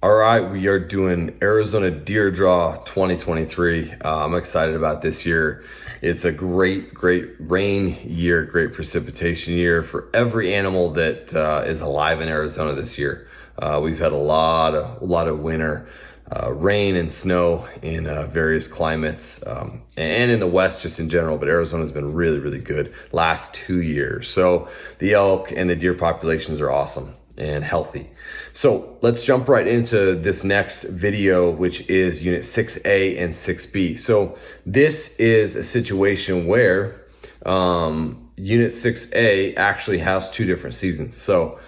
All right, we are doing Arizona Deer Draw 2023. I'm excited about this year. It's a great rain year, great precipitation year for every animal that is alive in Arizona this year. We've had a lot of winter rain and snow in various climates and in the West just in general, but Arizona's been really good last 2 years. So the elk and the deer populations are awesome and healthy. So let's jump right into this next video, which is unit 6A and 6B. So this is a situation where unit 6A actually has two different seasons. So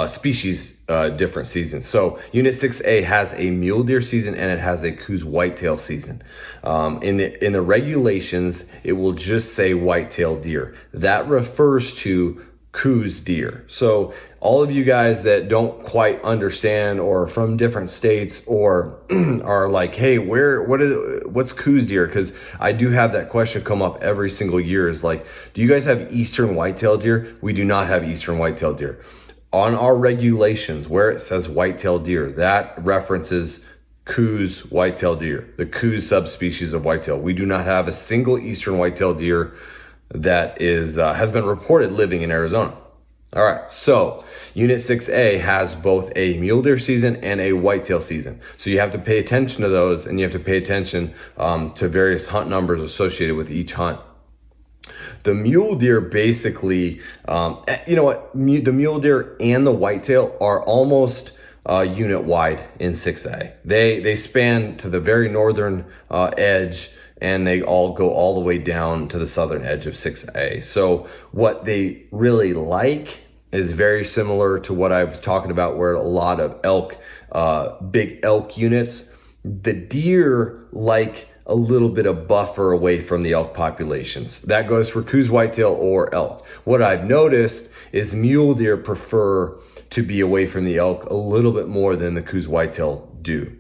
species different seasons. So unit 6A has a mule deer season and it has a Coues whitetail season. In the regulations, it will just say whitetail deer. That refers to Coues deer. So all of you guys that don't quite understand or are from different states or are like, hey, what's Coues deer? Because I do have that question come up every single year is like, do you guys have eastern whitetail deer? We do not have eastern whitetail deer. On our regulations where it says whitetail deer, that references Coues whitetail deer, the Coues subspecies of whitetail. We do not have a single eastern whitetail deer that has been reported living in Arizona. All right, so unit 6A has both a mule deer season and a whitetail season. So you have to pay attention to those, and you have to pay attention to various hunt numbers associated with each hunt. The mule deer basically, you know what, the mule deer and the whitetail are almost unit wide in 6A. They span to the very northern edge, and they all go all the way down to the southern edge of 6A. So what they really like is very similar to what I've talked about, where a lot of elk, big elk units, the deer like a little bit of buffer away from the elk populations. That goes for Coues whitetail or elk. What I've noticed is mule deer prefer to be away from the elk a little bit more than the Coues whitetail do.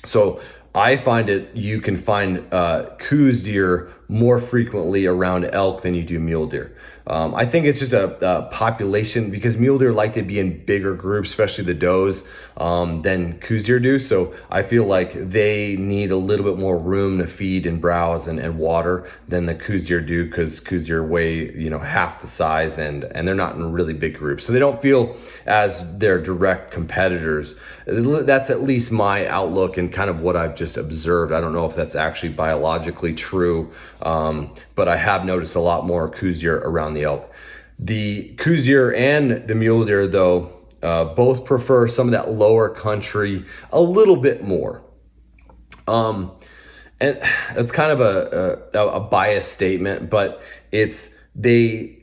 So I find you can find Coues deer more frequently around elk than you do mule deer. I think it's just a population, because mule deer like to be in bigger groups, especially the does, than Coues deer do. So I feel like they need a little bit more room to feed and browse and water than the Coues deer do, because Coues deer weigh half the size and they're not in really big groups. So they don't feel as their direct competitors. That's at least my outlook and kind of what I've just observed. I don't know if that's actually biologically true, but I have noticed a lot more Coues deer around the elk. The Coues deer and the mule deer, though, both prefer some of that lower country a little bit more. And that's kind of a biased statement, but they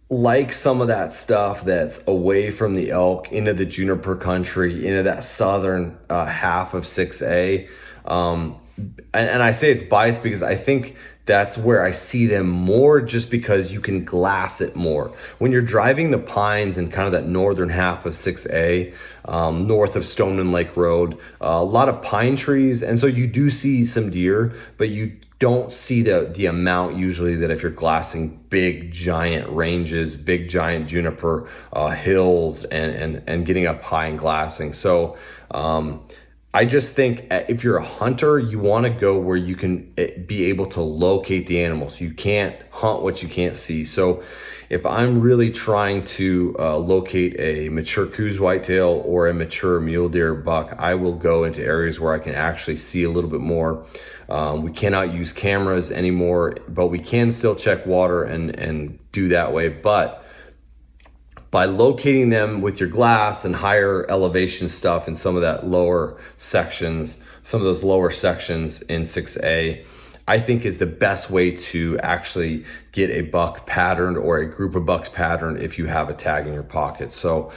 like some of that stuff that's away from the elk into the juniper country, into that southern half of 6A. And I say it's biased because I think that's where I see them more, just because you can glass it more. When you're driving the pines and kind of that northern half of 6A, north of Stoneman Lake Road, a lot of pine trees. And so you do see some deer, but you don't see the amount usually that if you're glassing big giant ranges, big giant juniper hills and getting up high and glassing. So I just think if you're a hunter, you want to go where you can be able to locate the animals. You can't hunt what you can't see. So if I'm really trying to locate a mature Coues whitetail or a mature mule deer buck, I will go into areas where I can actually see a little bit more. We cannot use cameras anymore, but we can still check water and do that way. But by locating them with your glass and higher elevation stuff in some of that lower sections, some of those lower sections in 6A, I think is the best way to actually get a buck patterned or a group of bucks patterned if you have a tag in your pocket. So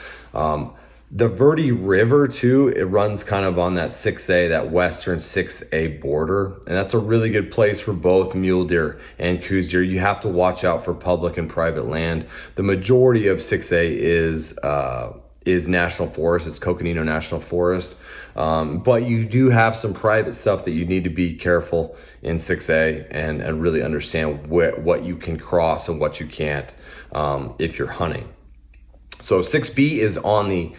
the Verde River too, it runs kind of on that 6A, that western 6A border. And that's a really good place for both mule deer and Coues deer. You have to watch out for public and private land. The majority of 6A is national forest. It's Coconino National Forest. But you do have some private stuff that you need to be careful in 6A and really understand what you can cross and what you can't if you're hunting. So 6B is on the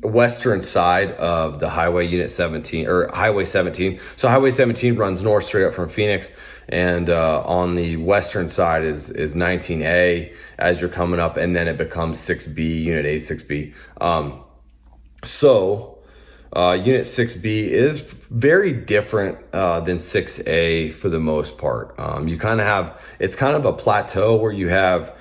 western side of the Highway Unit 17 or Highway 17. So Highway 17 runs north straight up from Phoenix, and on the western side is 19A as you're coming up, and then it becomes 6B, Unit 8, 6B. Unit 6B is very different than 6A for the most part. You kind of have, it's kind of a plateau where you have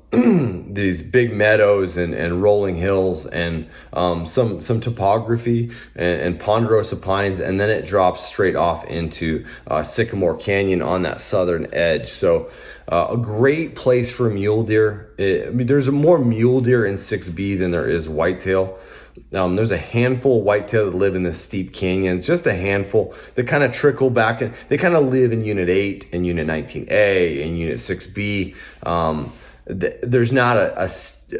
these big meadows and rolling hills and some topography and ponderosa pines, and then it drops straight off into Sycamore Canyon on that southern edge. So a great place for mule deer. There's more mule deer in 6B than there is whitetail. There's a handful of whitetail that live in the steep canyons, just a handful that kind of trickle back. They kind of live in Unit 8 and Unit 19A and Unit 6B. There's not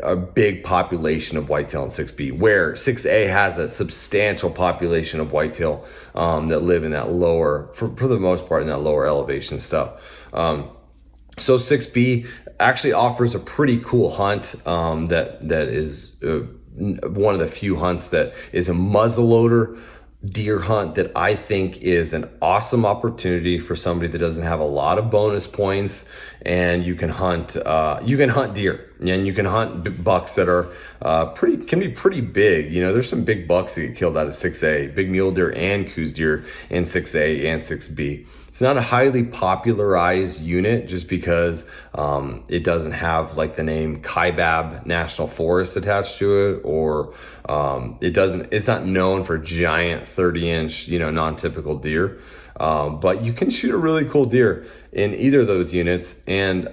a big population of whitetail in 6B, where 6A has a substantial population of whitetail that live in that lower, for the most part, in that lower elevation stuff. So 6B actually offers a pretty cool hunt that is one of the few hunts that is a muzzleloader deer hunt that I think is an awesome opportunity for somebody that doesn't have a lot of bonus points, and you can hunt deer, and you can hunt bucks that are can be pretty big. You know, there's some big bucks that get killed out of 6A, big mule deer and Coues deer in 6A and 6B. It's not a highly popularized unit just because it doesn't have like the name Kaibab National Forest attached to it, or it's not known for giant 30-inch, non-typical deer. But you can shoot a really cool deer in either of those units, and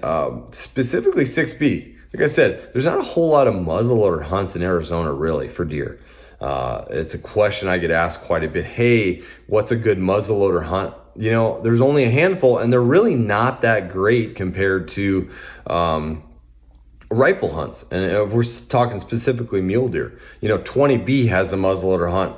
specifically 6B. Like I said, there's not a whole lot of muzzleloader hunts in Arizona really for deer. It's a question I get asked quite a bit. Hey, what's a good muzzleloader hunt? There's only a handful, and they're really not that great compared to rifle hunts. And if we're talking specifically mule deer, 20B has a muzzleloader hunt.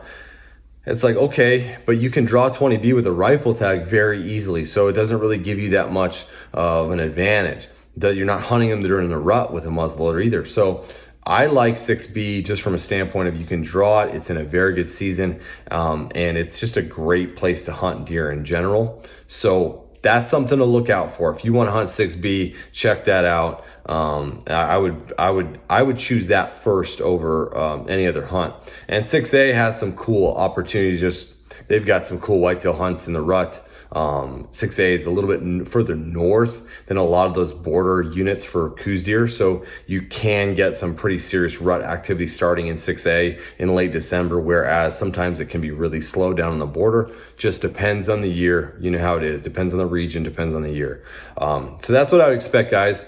It's like, okay, but you can draw 20B with a rifle tag very easily, so it doesn't really give you that much of an advantage. That you're not hunting them during the rut with a muzzleloader either. So I like 6B just from a standpoint of you can draw it. It's in a very good season, and it's just a great place to hunt deer in general. So that's something to look out for. If you want to hunt 6B, check that out. I would choose that first over any other hunt. And 6A has some cool opportunities. They've got some cool whitetail hunts in the rut. 6A is a little bit further north than a lot of those border units for Coues deer, so you can get some pretty serious rut activity starting in 6A in late December, whereas sometimes it can be really slow down on the border. Just depends on the year. You know how it is. Depends on the region, depends on the year. So that's what I would expect, guys.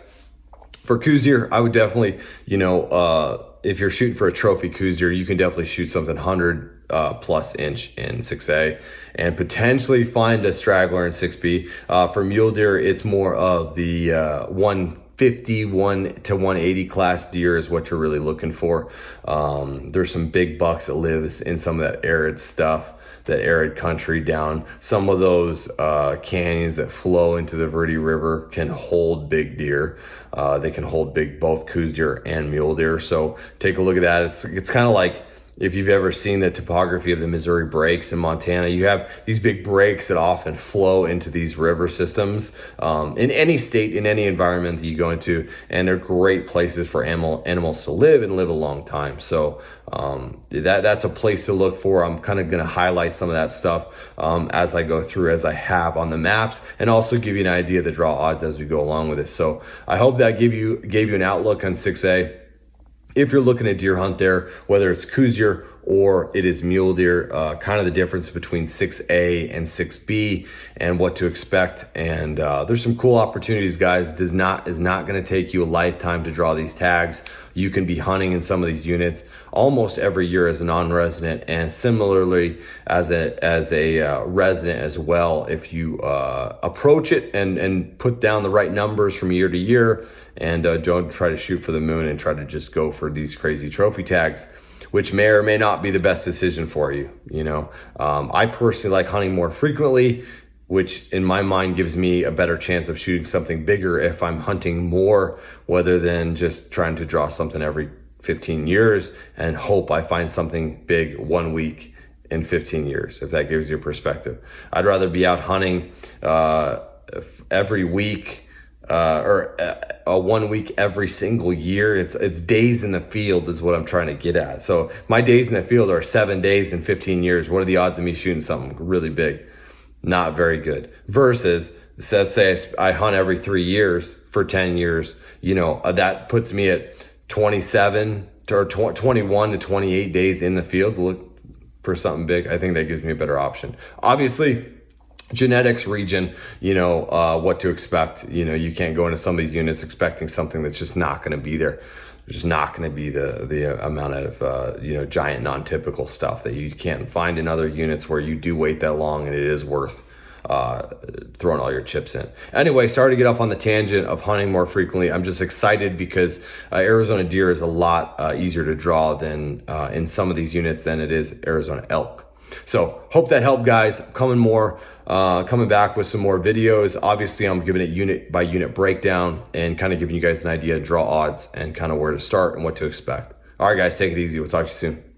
For Coues deer, I would definitely, if you're shooting for a trophy Coues deer, you can definitely shoot something 100 plus inch in 6A and potentially find a straggler in 6B. For mule deer, it's more of the 151 to 180 class deer is what you're really looking for. There's some big bucks that live in some of that arid stuff, that arid country down. Some of those canyons that flow into the Verde River can hold big deer. They can hold both Coues deer and mule deer. So take a look at that. It's kind of like, if you've ever seen the topography of the Missouri breaks in Montana, you have these big breaks that often flow into these river systems in any state, in any environment that you go into, and they're great places for animals to live and live a long time. So that's a place to look for. I'm kind of going to highlight some of that stuff as I go through, as I have on the maps, and also give you an idea of the draw odds as we go along with it. So I hope that gave you an outlook on 6A. If you're looking at deer hunt there, whether it's Coues deer or it is mule deer, kind of the difference between 6A and 6B and what to expect. And there's some cool opportunities, guys. Is not going to take you a lifetime to draw these tags. You can be hunting in some of these units almost every year as a non-resident, and similarly as a resident as well. If you approach it and put down the right numbers from year to year, and don't try to shoot for the moon and try to just go for these crazy trophy tags, which may or may not be the best decision for you. I personally like hunting more frequently which in my mind gives me a better chance of shooting something bigger if I'm hunting more, rather than just trying to draw something every 15 years and hope I find something big 1 week in 15 years, if that gives you a perspective. I'd rather be out hunting every week, or a 1 week every single year. It's days in the field is what I'm trying to get at. So my days in the field are 7 days in 15 years. What are the odds of me shooting something really big? Not very good. Versus, let's say I hunt every 3 years for 10 years, that puts me at 27 or 21 to 28 days in the field to look for something big. I think that gives me a better option. Obviously, genetics region, what to expect. You can't go into some of these units expecting something that's just not going to be there. There's just not going to be the amount of giant non-typical stuff that you can't find in other units where you do wait that long and it is worth throwing all your chips in. Anyway, sorry to get off on the tangent of hunting more frequently. I'm just excited because Arizona deer is a lot easier to draw than in some of these units than it is Arizona elk. So hope that helped, guys. Coming back with some more videos. Obviously, I'm giving it unit by unit breakdown and kind of giving you guys an idea of draw odds and kind of where to start and what to expect. All right, guys, take it easy. We'll talk to you soon.